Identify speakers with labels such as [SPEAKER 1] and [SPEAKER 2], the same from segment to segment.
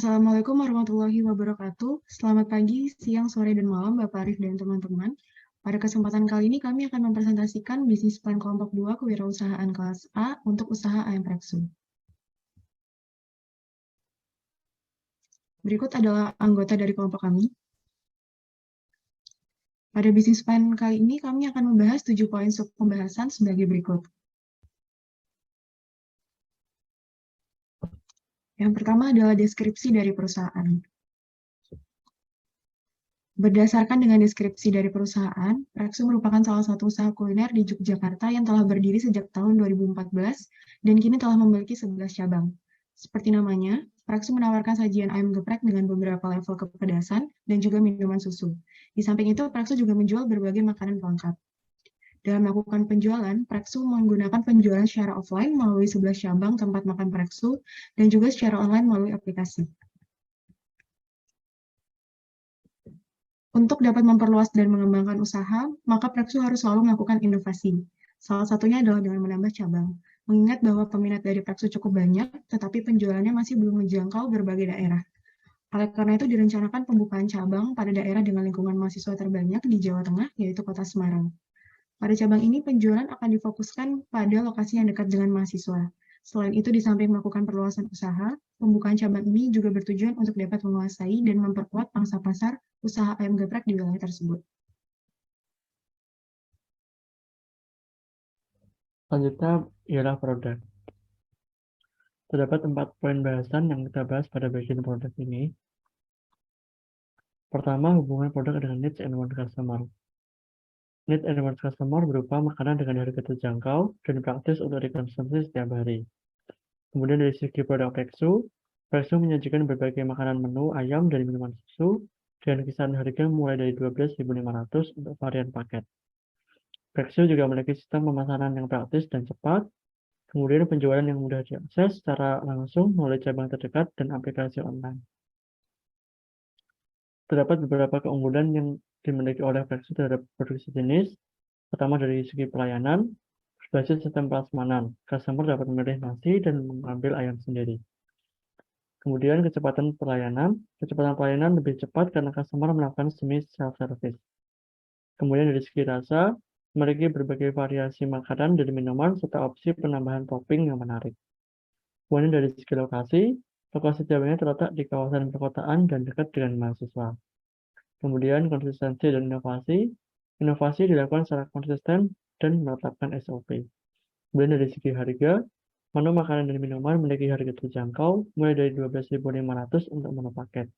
[SPEAKER 1] Assalamualaikum warahmatullahi wabarakatuh. Selamat pagi, siang, sore, dan malam Bapak Arif dan teman-teman. Pada kesempatan kali ini kami akan mempresentasikan bisnis plan kelompok 2 kewirausahaan kelas A untuk usaha ayam Preksu. Berikut adalah anggota dari kelompok kami. Pada bisnis plan kali ini kami akan membahas 7 poin sub pembahasan sebagai berikut. Yang pertama adalah deskripsi dari perusahaan. Berdasarkan dengan deskripsi dari perusahaan, Preksu merupakan salah satu usaha kuliner di Yogyakarta yang telah berdiri sejak tahun 2014 dan kini telah memiliki 11 cabang. Seperti namanya, Preksu menawarkan sajian ayam geprek dengan beberapa level kepedasan dan juga minuman susu. Di samping itu, Preksu juga menjual berbagai makanan pelengkap. Dalam melakukan penjualan, Preksu menggunakan penjualan secara offline melalui 11 cabang tempat makan Preksu dan juga secara online melalui aplikasi. Untuk dapat memperluas dan mengembangkan usaha, maka Preksu harus selalu melakukan inovasi. Salah satunya adalah dengan menambah cabang. Mengingat bahwa peminat dari Preksu cukup banyak, tetapi penjualannya masih belum menjangkau berbagai daerah. Oleh karena itu direncanakan pembukaan cabang pada daerah dengan lingkungan mahasiswa terbanyak di Jawa Tengah, yaitu Kota Semarang. Pada cabang ini, penjualan akan difokuskan pada lokasi yang dekat dengan mahasiswa. Selain itu, di samping melakukan perluasan usaha, pembukaan cabang ini juga bertujuan untuk dapat menguasai dan memperkuat pangsa pasar usaha ayam geprek di wilayah tersebut.
[SPEAKER 2] Selanjutnya ialah produk. Terdapat 4 poin bahasan yang kita bahas pada bagian produk ini. Pertama, hubungan produk dengan needs and want customer. Needs and want customer berupa makanan dengan harga terjangkau dan praktis untuk dikonsumsi setiap hari. Kemudian dari segi produk Preksu menyajikan berbagai makanan menu ayam dan minuman susu dengan kisaran harga mulai dari 12.500 untuk varian paket. Preksu juga memiliki sistem pemasaran yang praktis dan cepat, kemudian penjualan yang mudah diakses secara langsung melalui cabang terdekat dan aplikasi online. Terdapat beberapa keunggulan yang dimiliki oleh Preksu terhadap produksi jenis. Pertama dari segi pelayanan, berbasis sistem prasmanan. Customer dapat memilih nasi dan mengambil ayam sendiri. Kemudian kecepatan pelayanan lebih cepat karena customer melakukan semi self-service. Kemudian dari segi rasa, memiliki berbagai variasi makanan dan minuman serta opsi penambahan topping yang menarik. Kemudian dari segi lokasi cabangnya terletak di kawasan perkotaan dan dekat dengan mahasiswa. Kemudian konsistensi dan inovasi dilakukan secara konsisten dan menetapkan SOP. Kemudian dari segi harga, menu makanan dan minuman memiliki harga terjangkau mulai dari 12.500 untuk menu paket.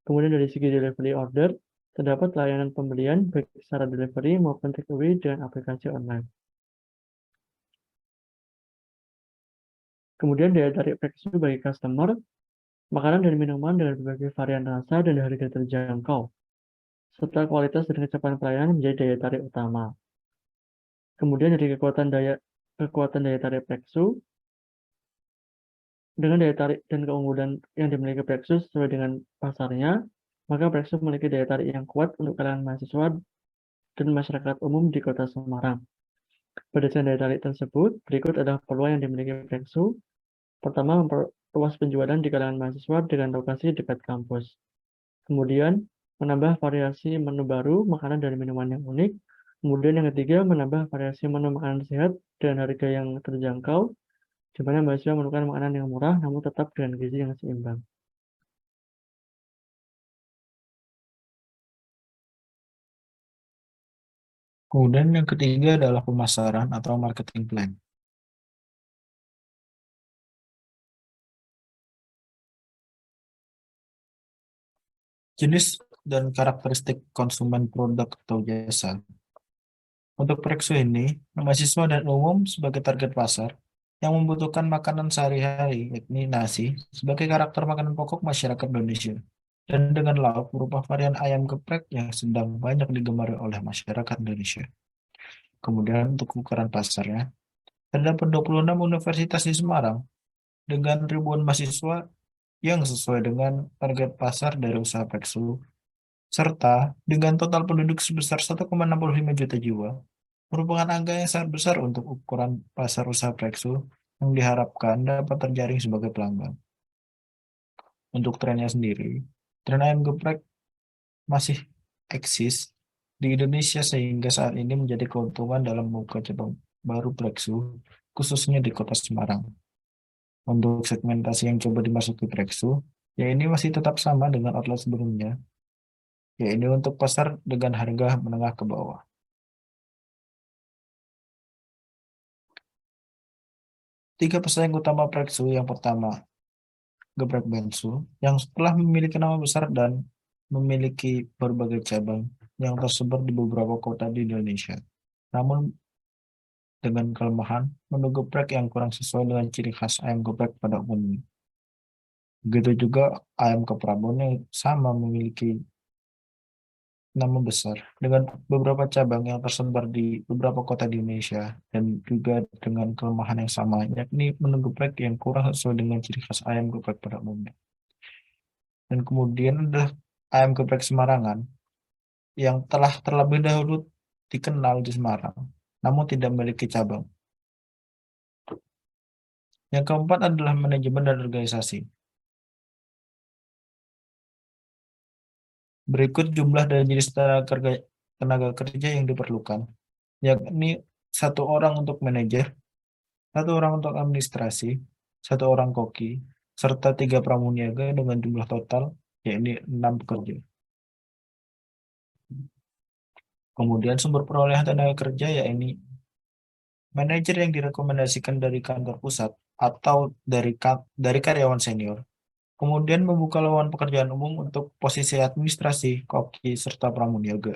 [SPEAKER 2] Kemudian dari segi delivery order, terdapat layanan pembelian baik secara delivery maupun take away dengan aplikasi online. Kemudian daya tarik Preksu bagi customer, makanan dan minuman dengan berbagai varian rasa dan harga terjangkau, serta kualitas dan kecepatan pelayanan menjadi daya tarik utama. Kemudian dari kekuatan daya tarik Preksu, dengan daya tarik dan keunggulan yang dimiliki Preksu sesuai dengan pasarnya, maka Preksu memiliki daya tarik yang kuat untuk kalangan mahasiswa dan masyarakat umum di Kota Semarang. Berdasarkan daya tarik tersebut, berikut adalah peluang yang dimiliki Preksu. Pertama, memperluas penjualan di kalangan mahasiswa dengan lokasi dekat kampus. Kemudian, menambah variasi menu baru, makanan dan minuman yang unik. Kemudian yang ketiga, menambah variasi menu makanan sehat dengan harga yang terjangkau, di mana mahasiswa menemukan makanan yang murah namun tetap dengan gizi yang seimbang.
[SPEAKER 3] Kemudian yang ketiga adalah pemasaran atau marketing plan. Jenis dan karakteristik konsumen produk atau jasa. Untuk Preksu ini, mahasiswa dan umum sebagai target pasar yang membutuhkan makanan sehari-hari, yakni nasi, sebagai karakter makanan pokok masyarakat Indonesia. Dan dengan lauk berupa varian ayam geprek yang sedang banyak digemari oleh masyarakat Indonesia. Kemudian untuk ukuran pasarnya, terdapat 26 universitas di Semarang dengan ribuan mahasiswa yang sesuai dengan target pasar dari usaha Preksu, serta dengan total penduduk sebesar 1,65 juta jiwa, merupakan angka yang sangat besar untuk ukuran pasar usaha Preksu yang diharapkan dapat terjaring sebagai pelanggan. Untuk trennya sendiri, tren ayam geprek masih eksis di Indonesia sehingga saat ini menjadi keuntungan dalam membuka cabang baru Plexu, khususnya di Kota Semarang. Untuk segmentasi yang coba dimasuki Plexu, ya ini masih tetap sama dengan outlet sebelumnya, ya ini untuk pasar dengan harga menengah ke bawah. Tiga pesaing utama Plexu yang pertama, geprek Bensu, yang setelah memiliki nama besar dan memiliki berbagai cabang yang tersebar di beberapa kota di Indonesia. Namun dengan kelemahan menu geprek yang kurang sesuai dengan ciri khas ayam geprek pada umumnya. Begitu juga ayam keprabon yang sama memiliki nama besar dengan beberapa cabang yang tersebar di beberapa kota di Indonesia dan juga dengan kelemahan yang sama, yakni menu geprek yang kurang sesuai dengan ciri khas ayam geprek pada umumnya. Dan kemudian ada ayam geprek Semarangan yang telah terlebih dahulu dikenal di Semarang, namun tidak memiliki cabang. Yang keempat adalah manajemen dan organisasi. Berikut jumlah dan jenis tenaga kerja yang diperlukan, yakni 1 orang untuk manajer, 1 orang untuk administrasi, 1 orang koki, serta 3 pramuniaga dengan jumlah total, yakni 6 pekerja. Kemudian sumber perolehan tenaga kerja, yakni manajer yang direkomendasikan dari kantor pusat atau dari karyawan senior. Kemudian membuka lowongan pekerjaan umum untuk posisi administrasi, koki, serta pramuniaga.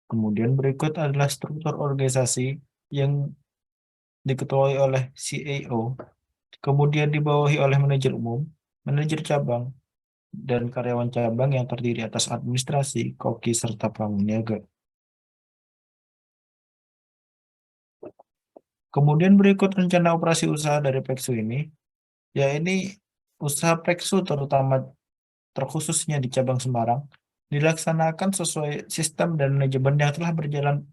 [SPEAKER 3] Kemudian berikut adalah struktur organisasi yang diketuai oleh CEO, kemudian dibawahi oleh manajer umum, manajer cabang, dan karyawan cabang yang terdiri atas administrasi, koki, serta pramuniaga. Kemudian berikut rencana operasi usaha dari Plexu ini, ya ini usaha Plexu terutama terkhususnya di cabang Semarang, dilaksanakan sesuai sistem dan manajemen yang telah berjalan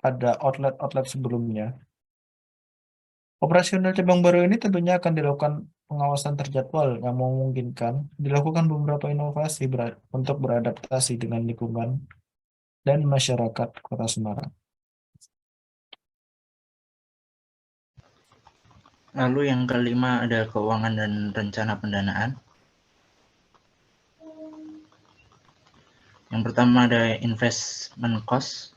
[SPEAKER 3] pada outlet-outlet sebelumnya. Operasional cabang baru ini tentunya akan dilakukan pengawasan terjadwal yang memungkinkan dilakukan beberapa inovasi untuk beradaptasi dengan lingkungan dan masyarakat Kota Semarang.
[SPEAKER 4] Lalu yang kelima ada keuangan dan rencana pendanaan. Yang pertama ada investment cost,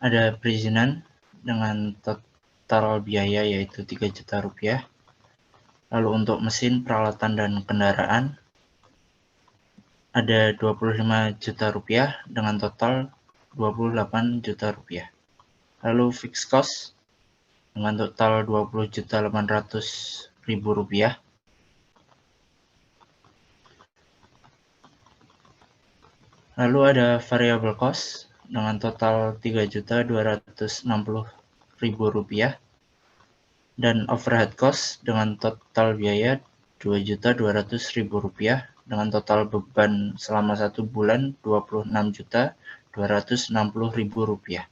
[SPEAKER 4] ada perizinan dengan total biaya yaitu 3 juta rupiah. Lalu untuk mesin, peralatan, dan kendaraan ada 25 juta rupiah dengan total 28 juta rupiah. Lalu fixed cost dengan total 20.800.000 rupiah. Lalu ada variable cost dengan total 3.260.000 rupiah dan overhead cost dengan total biaya 2.200.000 rupiah dengan total beban selama 1 bulan 26.260.000 rupiah.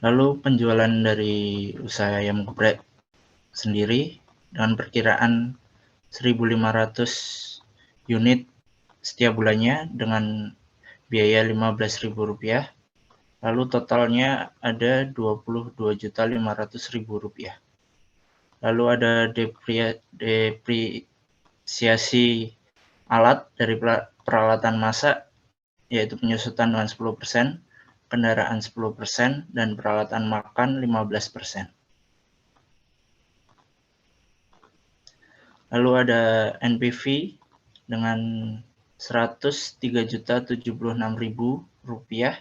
[SPEAKER 4] Lalu penjualan dari usaha ayam geprek sendiri dengan perkiraan 1.500 unit setiap bulannya dengan biaya 15.000 rupiah. Lalu totalnya ada 22.500.000 rupiah. Lalu ada depresiasi alat dari peralatan masak, yaitu penyusutan dengan 10%, kendaraan 10%, dan peralatan makan 15%. Lalu ada NPV dengan 103.076.000 rupiah.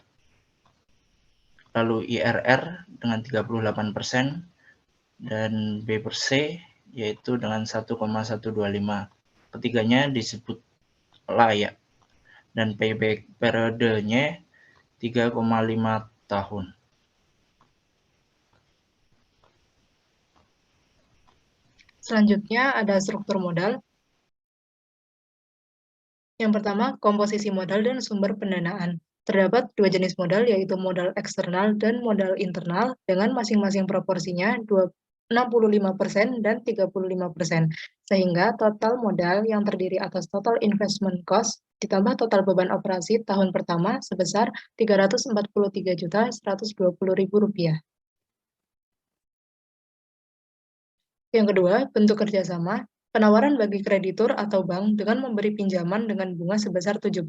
[SPEAKER 4] Lalu IRR dengan 38% dan B per C yaitu dengan 1,125. Ketiganya disebut layak dan payback periodenya 3,5 tahun.
[SPEAKER 5] Selanjutnya ada struktur modal. Yang pertama, komposisi modal dan sumber pendanaan. Terdapat dua jenis modal, yaitu modal eksternal dan modal internal, dengan masing-masing proporsinya 65% dan 35%, sehingga total modal yang terdiri atas total investment cost ditambah total beban operasi tahun pertama sebesar Rp343.120.000. Yang kedua, bentuk kerjasama. Penawaran bagi kreditur atau bank dengan memberi pinjaman dengan bunga sebesar 7%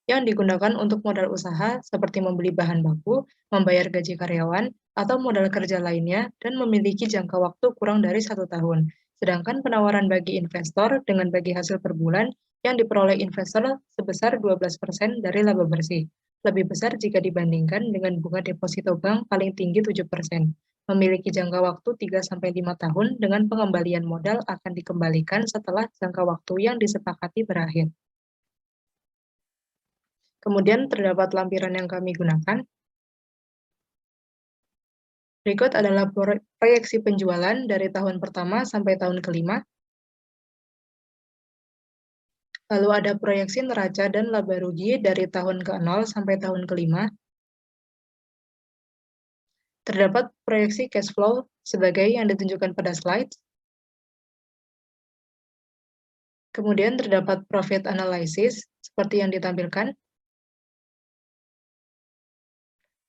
[SPEAKER 5] yang digunakan untuk modal usaha seperti membeli bahan baku, membayar gaji karyawan, atau modal kerja lainnya, dan memiliki jangka waktu kurang dari 1 tahun. Sedangkan penawaran bagi investor dengan bagi hasil per bulan yang diperoleh investor sebesar 12% dari laba bersih. Lebih besar jika dibandingkan dengan bunga deposito bank paling tinggi 7%. Memiliki jangka waktu 3-5 tahun dengan pengembalian modal akan dikembalikan setelah jangka waktu yang disepakati berakhir. Kemudian terdapat lampiran yang kami gunakan. Berikut adalah proyeksi penjualan dari tahun pertama sampai tahun kelima. Lalu ada proyeksi neraca dan laba rugi dari tahun ke-0 sampai tahun kelima. Terdapat proyeksi cash flow sebagai yang ditunjukkan pada slide. Kemudian terdapat profit analysis seperti yang ditampilkan.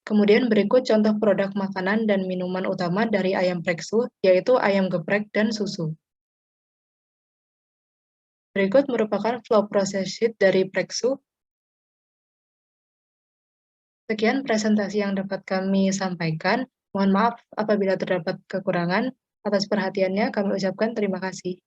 [SPEAKER 5] Kemudian berikut contoh produk makanan dan minuman utama dari ayam Preksu, yaitu ayam geprek dan susu. Berikut merupakan flow process sheet dari Preksu. Sekian presentasi yang dapat kami sampaikan. Mohon maaf apabila terdapat kekurangan. Atas perhatiannya kami ucapkan terima kasih.